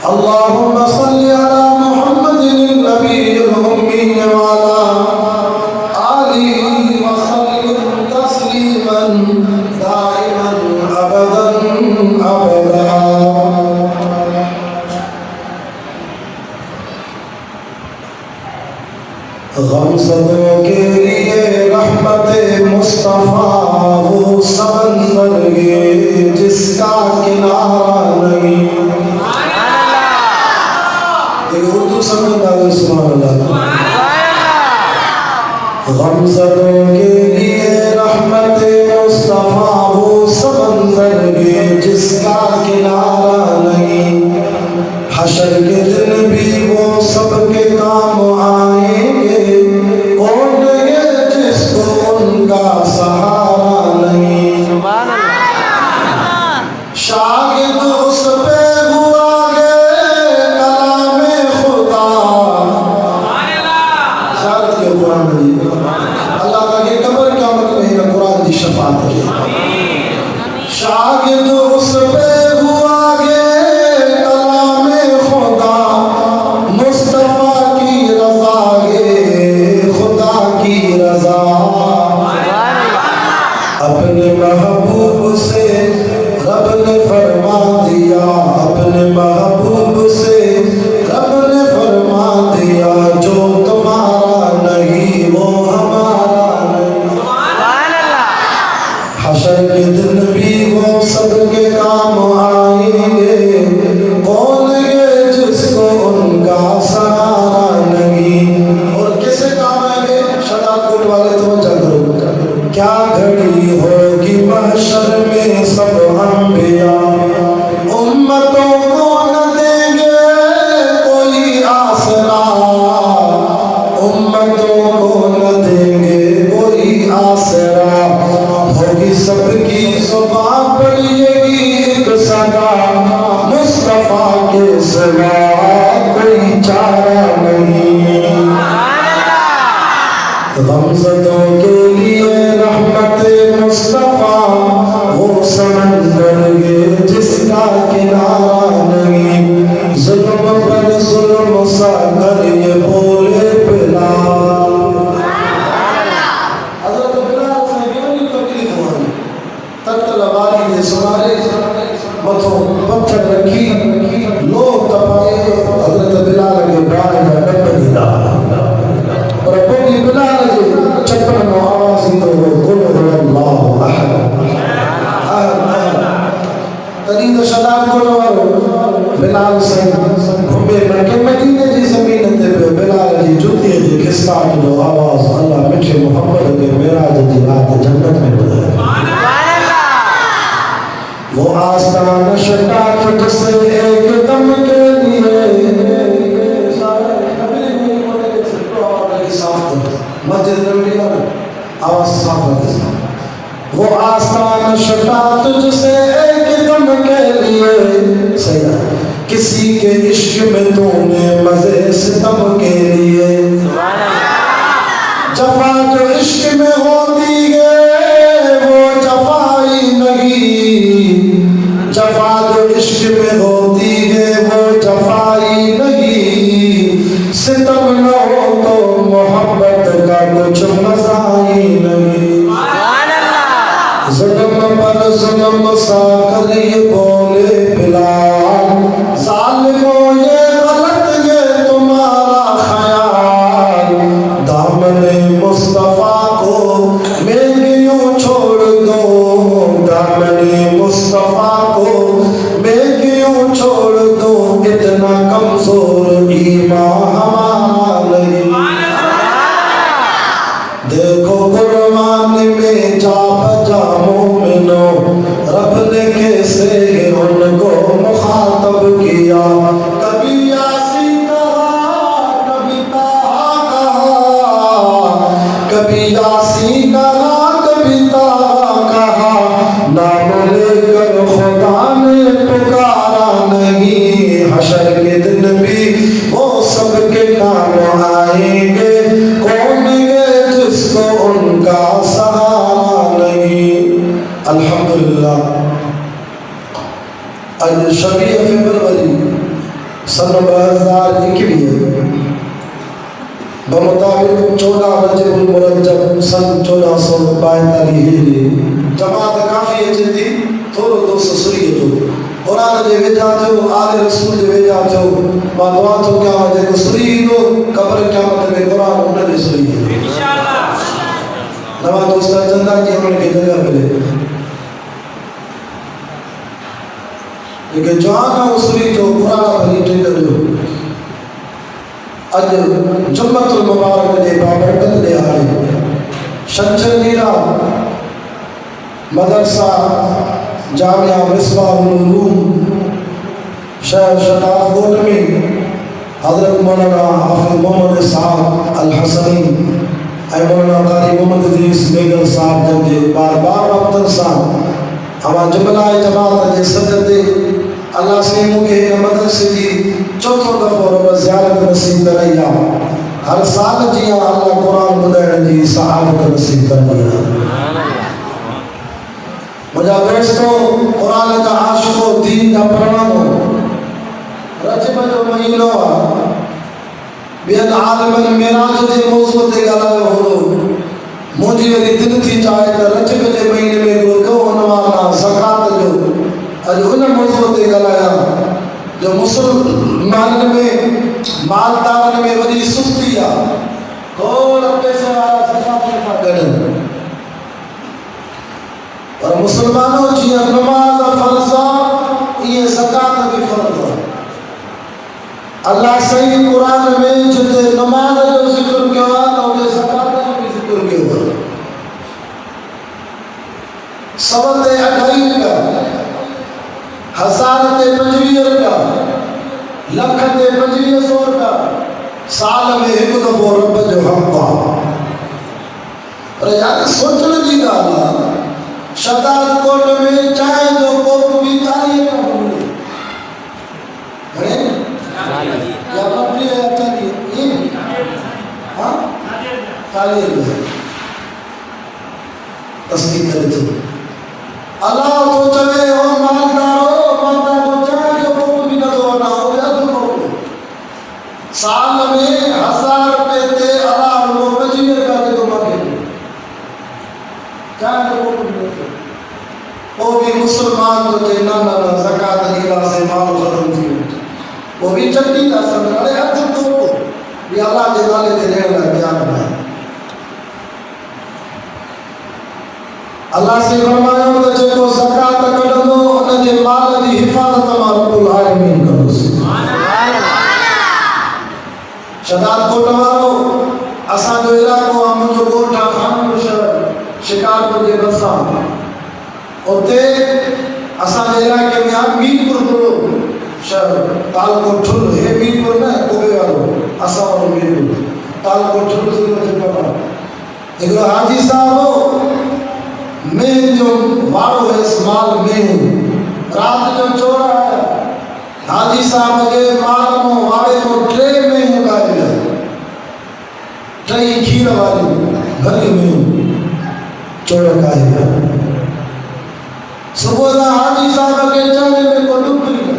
اللهم صل على محمد النبي الأمي وعلى آله وسلم تسليما دائما أبدا أبدا. غمزدوں کے لیے رحمت مصطفیٰ وہ سمندر ہے جس کا کنارہ نہیں. اردو سمجھتا ہے سبحان اللہ. غمزدوں کے لیے رحمت مصطفیٰ وہ سمندر ہے جس کا کنارہ نہیں. حشر کے دن بھی وہ سب کے کام آئیں گے. کون ہے جس کو ان کا سہارا نہیں. شاگرد اس پہ ہوا گے کلام خدا. شاگرد کے قرآن دی اللہ تعالیٰ قبر قیامت میں قرآن دی شفاعت ہے. شاگرد اس پہ ہوا گے کلام خدا. مصطفیٰ کی رضا ہے خدا کی رضا. اپنے محبوب سے رب نے فرما دیا. اپنے محبوب سے رب نے فرما دیا جو تمہارا نہیں وہ ہمارا نہیں. حشر کے دن بھی وہ سب کے کام آئیں گے. کون ہے جس کو ان کا سہارا نہیں. اور کیسے کام آئیں گے؟ شداد کوٹ والے توجہ کرو. کیا گھڑی ہوگی محشر میں سب انبیاء امتوں کو نہ دیں گے کوئی آسرا. امتوں کو نہ دیں گے کوئی آسرا. ہوگی سب کی زبان پر یہی ایک صدا. مصطفیٰ کے سوا کوئی چارہ نہیں. غمزدوں کے لیے رحمت مصطفیٰ وہ سمندر ہے جس کا کنارہ نہیں. ظلم پر ظلم سا کر یہ بولے بلال. حضرت بلال سے کیوں تکلیف ہوئی؟ تکل باری نے سمارے متھوں پتھر رکھی لو تپائے. حضرت بلال کے برائے میں نبی دا اور بولی بلال جی چپن نو آواز دو قل هو اللہ احد احد احد. ترید شداد کو نوارو بلال سے گھومے مکہ مدینے جی زمین تے پہ بلال جی جوتی جی کسکاٹ دو آواز اللہ مٹھے محمد کے معراج جی رات جنت میں بدلے. وہ آستان شٹا تجھ سے ایک دم کے لیے مسجد نبی کا آواز صاف ہے. وہ آستان شٹا تجھ سے ایک دم کے لیے سیدہ کسی کے عشق میں تو نے مزے ستم کے لیے. جفا جو عشق میں ہوتی ہے وہ جفائی نہیں. جفا جو عشق میں ہوتی ہے وہ جفائی نہیں. ستم نہ ہو تو محبت کا کچھ مزہ ہی نہیں. ظلم پر ظلم سا کر یہ بولے بلال. ظالموں یہ غلط یہ تمہارا خیال. دامن مصطفیٰ کو میں کیوں چھوڑ دو. دامن مصطفیٰ کو میں کیوں چھوڑ دو. اتنا کمزور ایمان ہمارا نہیں. دیکھو قرآن میں جا بجا مومنوں رب نے کیسے ان کو مخاطب کیا. کبھی یاسین کہا کبھی طٰہٰ کہا. کبھی یاسین کہا کبھی طٰہٰ کہا. نام لے کر خدا نے پکارا نہیں. حشر کے دن بھی وہ سب کے کام آئیں گے. کون ہے جس کو ان کا سہارا نہیں. الحمدللہ آج شبیہ فبروری سن 2021 بمطابق 14 رجب المرجب سن 1442 ہجری جماعت کافی اچے تھی تھوڑو دوست سری جو قرآن جے ویجا تھو آل رسول جے ویجا تھو ما دعا تھو کیا مجھے کو سری دو قبر قیامت میں قرآن انہیں دے سری ہے نوا دوستہ جندہ کی ہمیں کے جگہ ملے لیکن جوانا اسری جو قرآن بھلی ٹھیکر جو اج جمعت المبارک دے بابرکت دے آئے شنچر نیرا مدرسہ جامعہ مصباح العلوم شہر شتاف کوٹ میں حضرت مولانا حافظ محمد صاحب الحسنی اے مولانا قاری محمد ادریس بیگل صاحب جنجے بار بار وقتن صاحب ہما جملہ جماعت جے صدر دے اللہ سے مجھے مدرسے دی چوتھو دفعہ رب زیارت نصیب کریا ہر سال جیا اللہ قرآن بدائن جی صحابت نصیب کریا مجھا بیشتو قرآن کا عاشق و دین کا پرنامو رجب جو مہینو بیان عالمن میراج دے موضوع دے گلائے ہو مجھے ویری دل تھی چاہے کہ رجب دے مہینے میں گو نوانا زکاة جو اج ان موضوع دے گلایا جو مسلمان میں مالدارن میں وڈی سستی ہے کول پیسے والا زکات نہ کرن اور مسلمانوں جی نماز فرض یہ زکات بھی فرض ہے اللہ صحیح قرآن میں جتے نماز جو ذکر کیا اور زکات جو بھی ذکر کیا سبت 28 کا 1025 کا لکھ 2500 کا سال میں ایک دفعہ رب جو حق اور یاد سوچنے دی گالا شداد کوٹ میں چاہے جو کوپ بھی تاریخ کا ہوئے یا پپلی ہے یا تاریخ ہاں تاریخ ہے تصدیق کرے تو اللہ تو چلے اور مالدارو مالدارو چاہے جو کوپ بھی نہ دوانا ہو یا تو کوپ سال میں 1000 روپے تے اللہ وہ 25 کا دے تو مانگے چاہے جو کوپ بھی نہ دوانا وہ بھی مسلمان تو تے نہ زکاة الہا سے مال ختم تھی وہ بھی چٹی کا سمجھ رہے اچھا تو بھی اللہ کے نالے تے لے رہا کیا بنائے اللہ سے فرمایا تو جو زکات کڈو ان دے مال دی حفاظت ما رب العالمین کرو سبحان اللہ شداد کوٹ وارو اساں جو علاقو ہم جو کوٹا خان شہر شکار کو دے بسا اوتے اساں دے علاقے میں آپ مین پور کو شہر تال کو ٹھل ہے مین پور نہ کوبے والو اساں والو مین پور تال کو ٹھل سے پڑا ایک حاجی صاحب میں جو وارو ہے اس مال میں ہوں رات جو چورا ہے حاجی صاحب کے مال میں وارے کو ٹرے میں ہوں گائے گا ٹرے کھیر والی گھر میں ہوں چورا کھائے گا صبح دا حاجی صاحب کے چاہے میں کو ڈوب گئی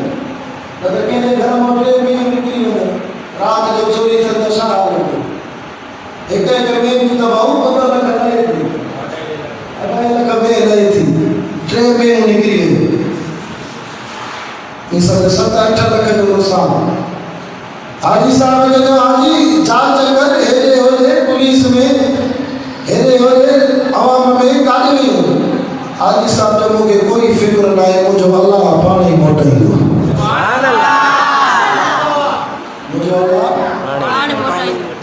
اگر کہنے گھر میں ٹرے میں ہوں نکلی ہے رات جو چوری تھا دشا آ گئی ایک کہ میں بھی دباؤں پتہ نہ کرنا ہے کبھی نہیں تھی ٹرے میں نکلی ہے اس سے 7-8 لکھ جو سام حاجی صاحب نے جو حاجی چال چل کر ہیرے ہو جائے پولیس میں ہیرے ہو جائے عوام میں گاڑی نہیں ہو حاجی صاحب جب مجھے کوئی فکر نہ ہے مجھے اللہ پانی موٹائی دو مجھے اللہ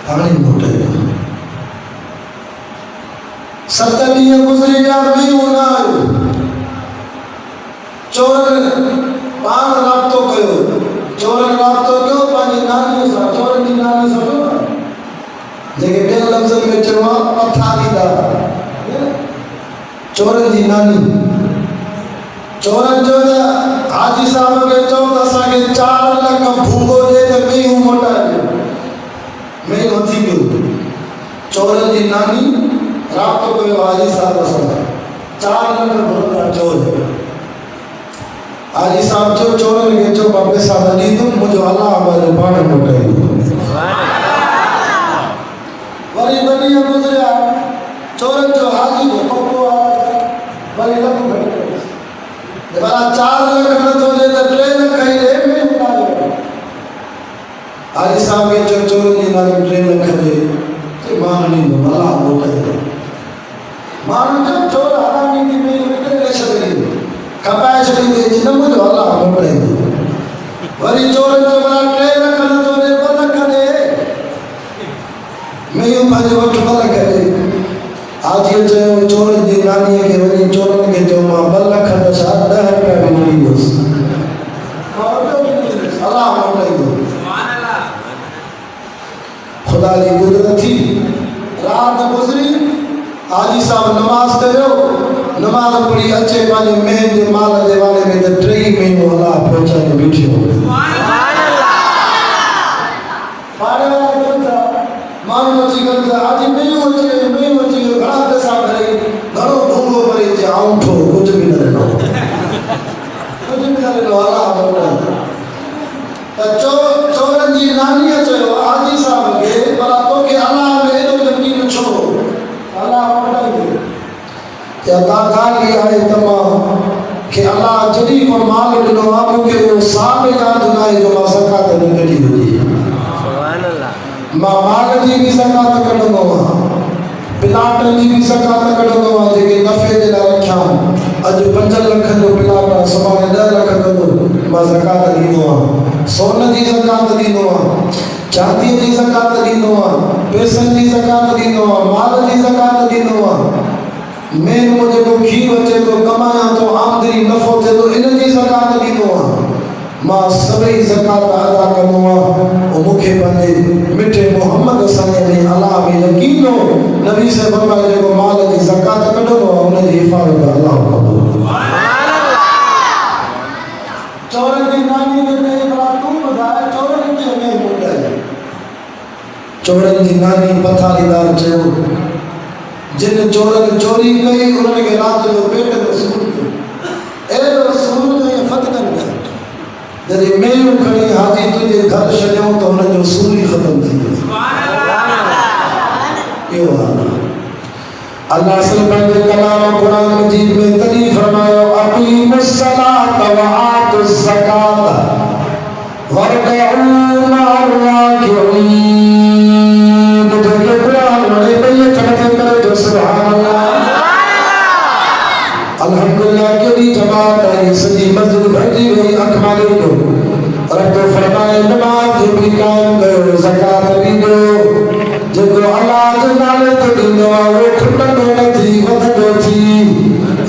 پانی موٹائی دو ستلیہ گزری جا بھی ہونا ہے چورن پان رابطو کہو چورن رابطو کیوں پانی نانی سا چورن دی نانی سا جو لیکن بین لفظ میں چروا پتھاری دا چورن دی نانی چورن جو دا حاجی صاحب کے چوتھ اسا کے 4 لکھ بھونگو دے تے میں ہوں موٹا ہے میں ہوتی کیوں چورن دی نانی رات کو کوئی حاجی صاحب سنا 4 لکھ بھونگا چور آجی صاحب جو چورن کے جو باپے ساتھ دی تم مجھو اللہ ہمارے پاڑ موٹے وری بنی گزریا چورن جو حاجی کو پکو وری لکھ گھڑے بارا 4 لکھ نہ تو دے تو 3 لکھ کہیں رہے میں اٹھا دے آجی صاحب کے جو چورن جی نالی 3 لکھ دے تو ماننی دو اللہ موٹے مانو جب چور آرامی کی میں وکر لے شدری کپائے شدری دے جنہ مجھو اللہ موٹے دے وری چورن جو بارا 3 لکھ نہ تو دے 2 لکھ دے میں یوں بھاجے وقت بلا کرے آج یہ جو چورن جی نانی ہے کہ وہی چورن کے جو ماں بل لکھا دشا 10 روپے بھی نہیں دوست اللہ موٹائی دو خدا لی قدرت تھی رات گزری آجی صاحب نماز کرو نماز پڑھی اچھے پانے مہن دے مال دے والے میں دے 3 مہینوں اللہ پہنچانے بیٹھے ہو پاڑے والا کرتا مانو چی کرتا آجی میں ہوچی گھڑا پیسہ بھرے گھڑو بھونگو بھرے جے آؤں تھو کچھ بھی نہ رہنو اللہ موٹا چورن جی نانی چاہو آجی صاحب کے بلا تو کہ اللہ میں ایدو یقین چھوڑو اللہ موٹا دے یا داخالی آئے تمام کہ اللہ جدی کو مال دنو آبو کہ وہ سامنے یاد نائے جو ماں زکاة نکلی ہوئی ماں مال جی بھی زکاة کرنو گوا پلاٹ جی بھی زکاة کرنو گوا جے کہ نفع دے لائے رکھیاں اج 5 لکھ جو پلاٹ سمانے 10 لکھ کرنو ماں زکاة دی نوا سون جی زکاة دی نوا چاندی جی زکاة دی نوا پیسن جی زکاة دی نوا مال جی زکاة دی نوا میں مجھے کو کھی بچے تو کمایا تو آمدنی نفع تے تو ان جی زکاة دی نوا ماں سبئی زکاة ادا کرنوا او مکھے بندے مٹھے محمد صلی اللہ علیہ یقین ہو نبی سے فرمائے کو مال دی زکاة کڈو انہیں دی حفاظت اللہ قبول چورن کی نانی نے بڑا تم بتایا چورن کی ہمیں موٹا ہے چورن کی نانی پتھاری دار چہو جن چورن چوری کئی انہوں نے کہ رات جو بیٹے رسول اے رسول تو یہ فتنن گیا جدی میں یوں کھڑی حاجی تجھے گھر شجاؤں تو انہیں جو سوری ختم تھی کیوں اللہ صلی اللہ علیہ کلام قرآن مجید میں تلی فرمایا اقیم الصلاة وآتوا الزکاة وارکعوا مع الراکعین مجھے قرآن میں بھئی چلتے کرے تو سبحان اللہ الحمدللہ کیونی جماعت ہے سجی مسجد بھرجی ہوئی اکمالی کو رب فرمائے نماز بھی قائم کرو زکاة بھی دو جب اللہ جنالے تو دنو وہ کھٹن ہونے تھی ودھو تھی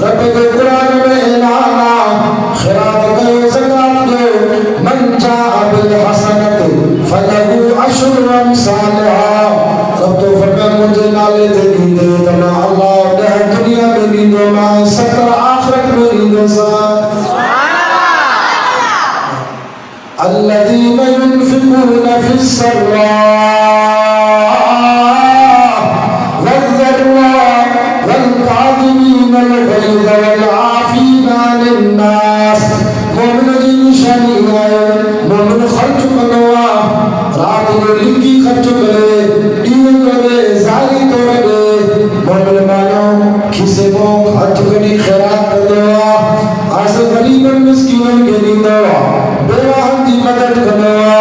رب کے قرآن میں اعلان خیرات کرو زکاة دو من جاء بالحسنت فلہو عشر امثالها رب تو فرمائے مجھے نالے تے دے تنا اللہ دہ دنیا میں بھی دو ماں ستر آخرت میں بھی دو ساتھ الذين ينفقون في السراء والضراء والكاظمين الغيظ والعافين عن الناس مومن کی نشانی ہے مومن خرچ کروا رات کو لکی خرچ کرے دین کرے زاری کرے مومن مانو کسے کو خرچ کری خیرات کروا آس غریب مسکین کے لیے دعا بیواہن دی مدد کروا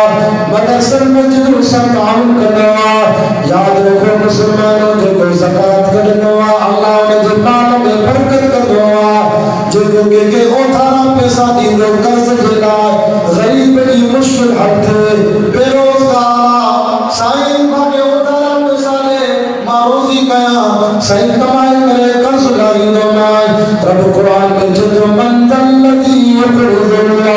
مدرسل مجدور سا تعاون کروا یاد رکھو مسلمانوں جو کو زکاة کرنوا اللہ نے جمال میں برکت کروا جو کہ او تھارا پیسہ دی دو قرض جلائے غریب کی مشکل حد تھے بے روزگارا سائن بھاگے او تھارا پیسہ لے معروضی گیا سائن کمائی کرے قرض لائی دو مائے رب قرآن میں جدو من ذلتی یقرض اللہ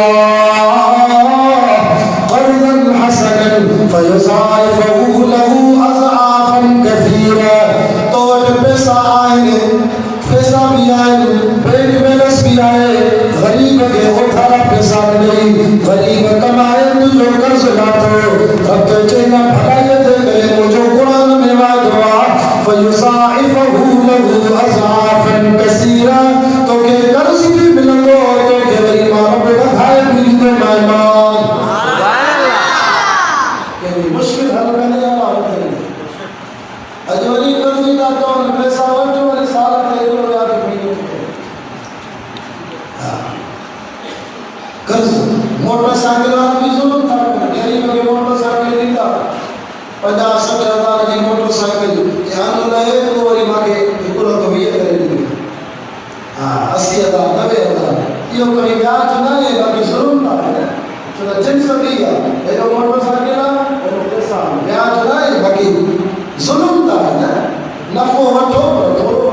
قرضا حسنا فیضاعفه له اضعافا كثيرا تو پیسہ آئے پیسہ بھی آئے بینک بیلنس بھی آئے غریب کے اٹھارا پیسہ نہیں غریب کمائے تو جو قرض لاتا رب چینا بھلائی دے گئے مجھو قرآن میں واجوا فیضاعفه له اضعافا كثيرا تو کہ قرض بھی ملو تو کہ غریب رب ایک موٹر سائیکل بیاج نہ باقی ظلم تھا نا نفو وٹھو تھوڑو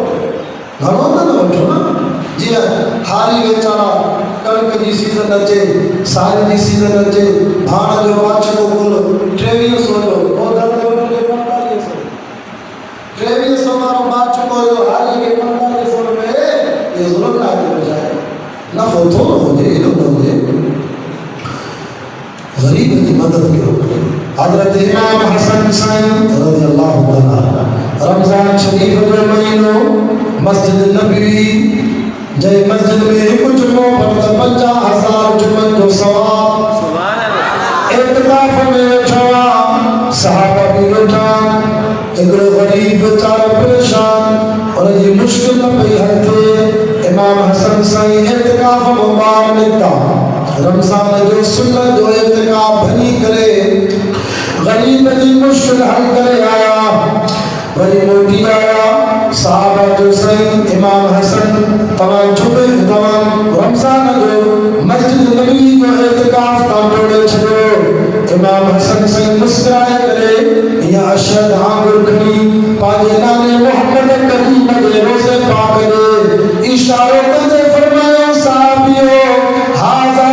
گھنو نہ وٹھو نا جی ہاری ویچارا کڑک جی سیزن اچے سارے جی سیزن اچے بھاڑ جو واچ کو کل 2300 جو وہ درد وٹھو کے 4500 2300 مارو واچ کو جو ہاری کے 4500 روپے یہ ظلم نہ کرو جائے نفو تھوڑو ہو جائے علم نہ ہو جائے غریب کی مدد کرو حضرت امام حسن سائن رضی اللہ عنہ رمضان شریف جو مہینو مسجد نبوی جے مسجد میں ایک جمعہ پڑھتا 50,000 جمعہ جو ثواب اعتکاف میں چھوا صحابہ بھی بیٹھا ایک غریب بیچارہ پریشان اور یہ مشکل نہ پئی ہتے امام حسن سائن اعتکاف مبارک نکتا رمضان جو سنت جو اعتکاف بھنی کرے غریب کی مشکل حل کرے آیا بھری موٹی آیا صحابہ جو سین امام حسن تمام چھپے تمام رمضان جو مسجد نبی جو اعتکاف تامڑے چھڑو امام حسن سین مسکرائے کرے یا اشہد آنگر کھڑی پاجے نانے محمد کریم کے روزے پاک دے اشاروں کرتے فرمایا صحابیوں حاضر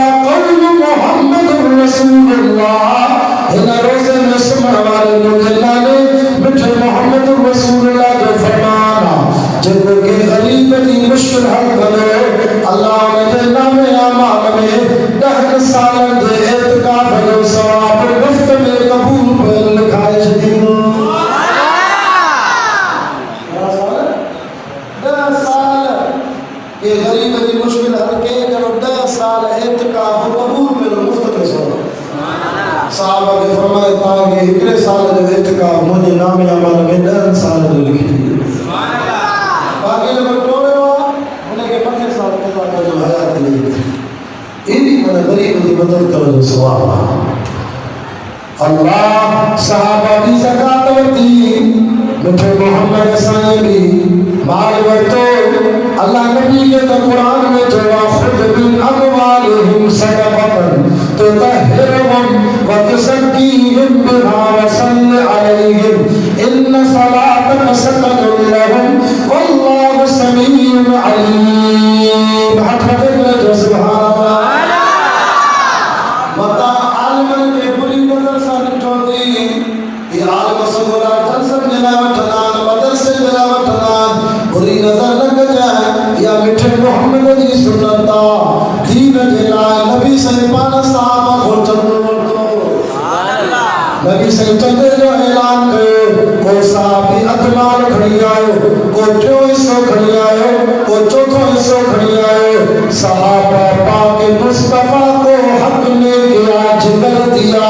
رسول اللہ ان روزے میں سمر والے لوگ اللہ نے مٹھے محمد رسول اللہ جو فرمانا جب کہ غریب کی مشکل حل کرے اللہ نے جنہ میں آمان میں 10 سال دے اعتکاف جو ثواب گفت میں قبول پر لکھائے شدید 10 سال یہ غریب کی مشکل حل کے جب 10 سال اعتکاف قبول میں مفت میں ثواب صحابہ کے فرمائے تاکہ اتنے سال جو اعتکاف مجھے نام عمل میں 10 سال جو لکھی باقی لوگ ٹوڑے ہوا انہیں کے 5 سال قضا کا جو حیات نہیں انہی میں غریب کی مدد کرو جو ثواب اللہ صحابہ کی زکاة ورتی مٹھے محمد سائیں بھی مال ورتو اللہ نبی کے قرآن میں جو خود من اموالہم صدقتن تطہرہم وتزکیہم بہا وصل علیہم ان صلاتک سکن لہم واللہ سمیع علیم حقیقت میں جو سبحان اللہ مطا عالمن کے بری نظر ساتھ چھوڑی یہ عالم سگورا جنسن جنا وٹھنان مدرسے جنا وٹھنان بری نظر نہ جائے یا مٹھے محمد جی سنتا دین جلائے نبی صحیبان صحابہ کو چندر نبی صحیب چندر جو اعلان کرے کوئی صحابی ادمال کھڑی آئے کوئی 2400 کھڑی آئے کوئی 400 کھڑی آئے صحابہ پاک مصطفیٰ کو حق نے کیا جگر دیا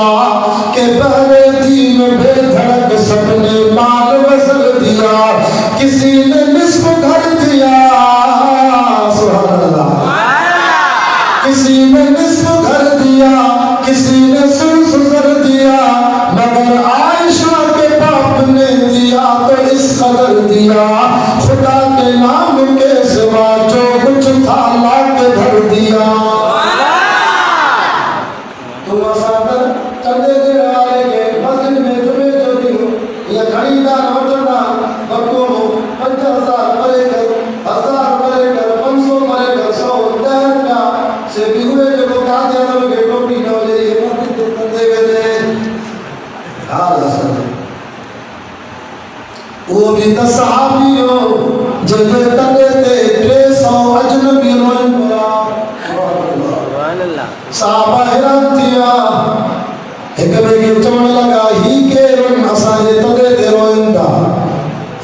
کہ بہرے دین بے دھڑک سب نے مال وزل دیا کسی نے نصف گھر دیا سبحان اللہ کسی نے نصف گھر دیا کسی نے سلس گھر دیا مگر عائشہ کے باپ نے دیا تو اس قدر دیا خدا کے نام کے سوا جو کچھ تھا لا کے بھر دیا تم اسادر چندے دن آئے گے مسجد میں جمعے جو دیو یہ خریدار وطنہ بکو 50,000 مرے کر 1000 مرے کر 500 مرے کر 100 دہر کا سے بھی ہوئے جو بتا دیا تو کہ ٹوپی نہ ہو جائے یہ موٹی تو بندے گئے تھے وہ بھی تصحابی ہو جلے تلے تے 300 اجنبی روئن پڑا صحابہ حیران تھیا ایک بیگی چمڑ لگا ہی کے رن اساجے تلے تے روئن دا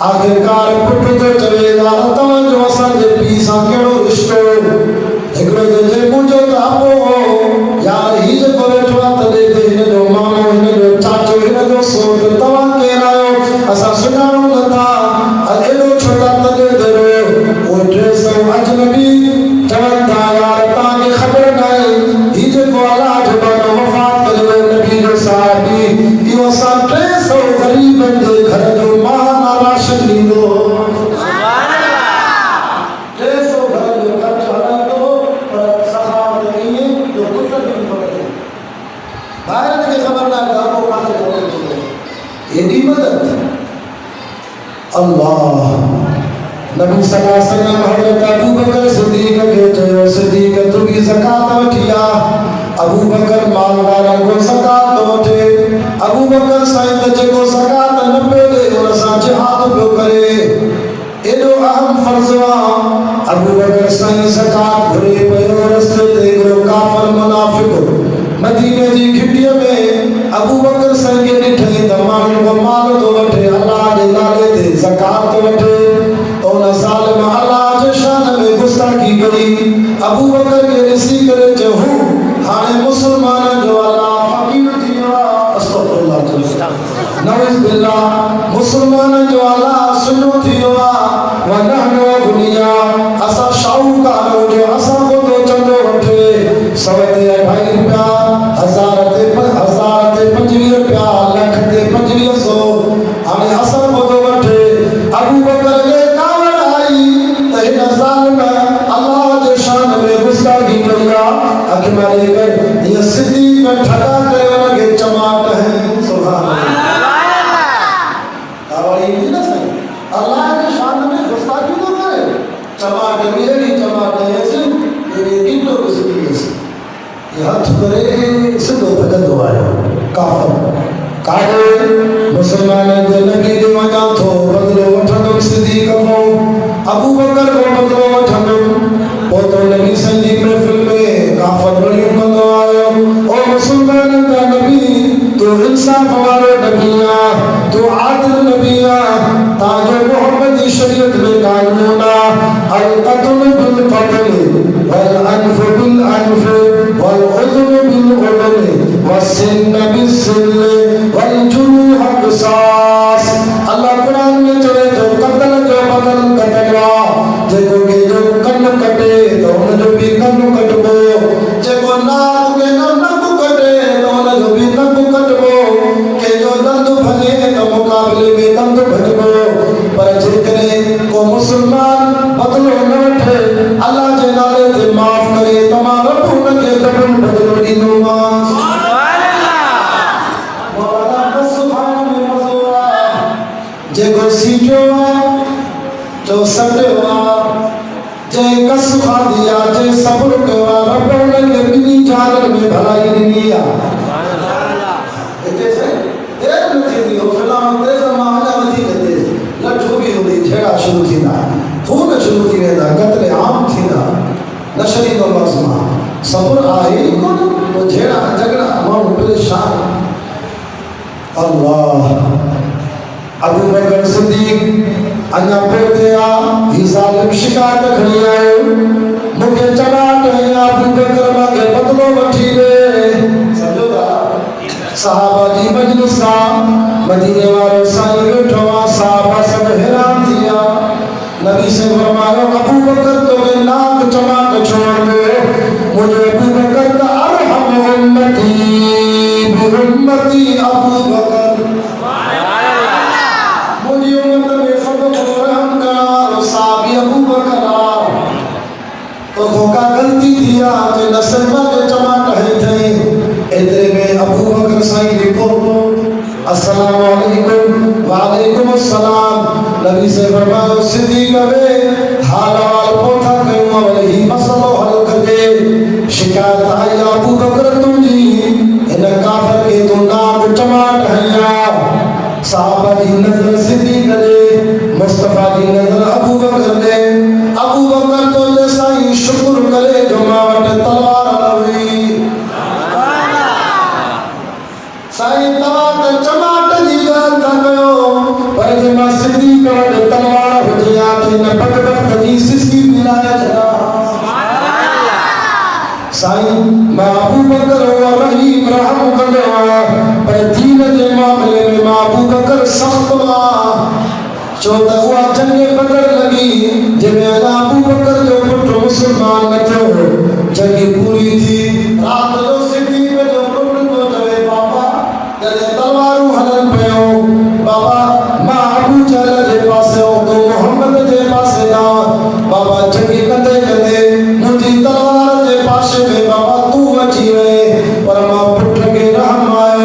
آخرکار پٹو تے چلے گا توجہ اساجے پیسا کیڑو رشتو ایک بیگی مجھو تابو یار ہی جو بیٹھوا تلے تے ہنے جو مامو ہنے جو چاچو ہنے جو سوٹ توا کے رائیو اسا سنانو لتا اجلو چھوٹا تلے دے رو وہ 300 اجنبی چوندہ یار تاکہ خبر نائی ہی جو کولا جو بانو وفات کرے نبی جو صحابی یہ وسا 300 غریب دے گھر جو مانا راشن لیدو سبحان اللہ 300 گھر جو گھر چھوڑا دو پر صحاب نہیں کے خبردار گھر کو کھاتے کرنے چلے ایڈی مدد اللہ نبی صلی اللہ علیہ وسلم حضرت ابو بکر صدیق کے جو صدیق تو بھی زکات وٹھیا ابو بکر مالدار کو زکات وٹھے ابو بکر سائیں تے کو زکات نہ پے اور سا جہاد پہ کرے ایڈو اہم فرض وا ابو بکر سائیں زکات بھرے پيو رستے تے گرو کافر منافق مدینے دی گھٹی میں ابو بکر سائیں کے ڈٹھے تمام کو مال تو وٹھے اللہ دے نالے تے زکات وٹھے اور ظالم اللہ جے شان میں گستاخی کری ابو بکر کے رسی کرے جو ہانے مسلمان جو اللہ فقیر تھیا استغفر اللہ نعوذ باللہ مسلمان جو اللہ سنو تھیا ونحن دنیا اسا شاہکار جو اسا کو تو چندو وٹھے سوتے بھائی روپیا ہزار تے 25 روپیا لکھ تے 2500 ہمیں اسا کو تو وٹھے ابو بکر کے کاوڑ آئی تے ظالم اللہ دے شان میں گستاخی کریا اکھ مارے کر یہ صدیق میں ٹھگا کرے لگے چماٹ ہے سبحان اللہ کاوڑی نہیں نہ صحیح اللہ دے شان میں گستاخی نہ کرے چماٹ میری چماٹ ایسے یہ کتوں کو صدیق ہے یہ ہاتھ کرے صدو بھگت آیا کافر مسلمان دے نبی دے وجہ تو بدلو وٹھنم صدیق کو ابو بکر کو بدلو وٹھنم پوتر نبی سنجی محفل میں کافر بڑیوں کندو آیا او مسلمان دا نبی تو انصاف والو نبیہ تو عادل نبیہ تاج محمد شریعت میں قانونا القتل بالقتل والعنف بالعنف والعذر بالعذر والسن بالسن والجروح قصاص اللہ قرآن میں چلے جو قتل جو بدل قتلوا جگو کے جو کن کٹے تو ان جو بھی کن کٹبو جگو ناک کے ناک کٹے تو ان جو بھی ناک کٹبو کہ جو دند بھنے تو مقابلے میں دند بھنبو پر جتنے کو مسلمان بدلو نہ اٹھے اللہ جنالے تے معاف کرے تمام رب ان کے دبن بدلو دینو جے کو سیٹو جو سٹوا جے کس کھا دیا جے صبر کوا رب نے بنی جان میں بھلائی دنیا ایسے دیر نتھی دی ہو فلاں دے زمانہ ودی کتے لٹھو بھی ہوندی جھڑا شروع تھیندا خون شروع تھی ویندا قتل عام تھیندا نشری نو مزما صبر آئی کو جھڑا جھگڑا ماں پریشان اللہ ابو بکر صدیق انیا پوتے آ ہی ظالم شکایت کھڑی آئے مجھے چماٹ ہے ابو بکر ماں بدلو وٹھی دے سمجھو گا صحابہ جی مجلس کا مدینے والے سائیں بیٹھو صحابہ سب حیران دیا نبی سے فرمایا ابو بکر تو میں ناک چماٹ چھوڑ دے مجھے ابو بکر کا ارحم امتی بہمتی ابو بکر تو دھوکہ غلطی دیا کہ نصرہ کے چماٹ ہے تھے ادھر میں ابو بکر سائیں لکھو السلام علیکم وعلیکم السلام نبی سے فرمایا صدیق میں حال حال پوتھا کہوں ولی مسئلہ حل کرے شکایت آئی ابو بکر تم جی ان کافر کے تو نام چماٹ ہے یا صحابہ کی نظر صدیق کرے مصطفیٰ کی نظر ابو بکر دے ابو بکر تو سائیں شکر کرے جو ماوٹ تلوار لوی سائیں تلوار چماٹ دی گال تھا گئو پر جمع صدیق وٹ تلوار ہو جیا کہ نہ بدبخت جی سسکی ملایا جنا سائیں میں ابو بکر ہوا رحیم رحم کروا پر دین دے معاملے میں میں ابو بکر سخت ہوا چوتہ ہوا جنگ بدر لگی جب ابو بکر جو پٹھ مسلمان نہ تھو جنگ پوری تھی رات جو صدیق میں جو پٹھ تو جوے بابا جلے تلواروں ہلن پیو بابا ماں ابو جہل دے پاسے ہو تو محمد دے پاسے دا بابا جنگ کندے کندے مجھے تلوار دے پاسے میں بابا تو اچھی رہے پر ماں پٹھ کے رحم آئے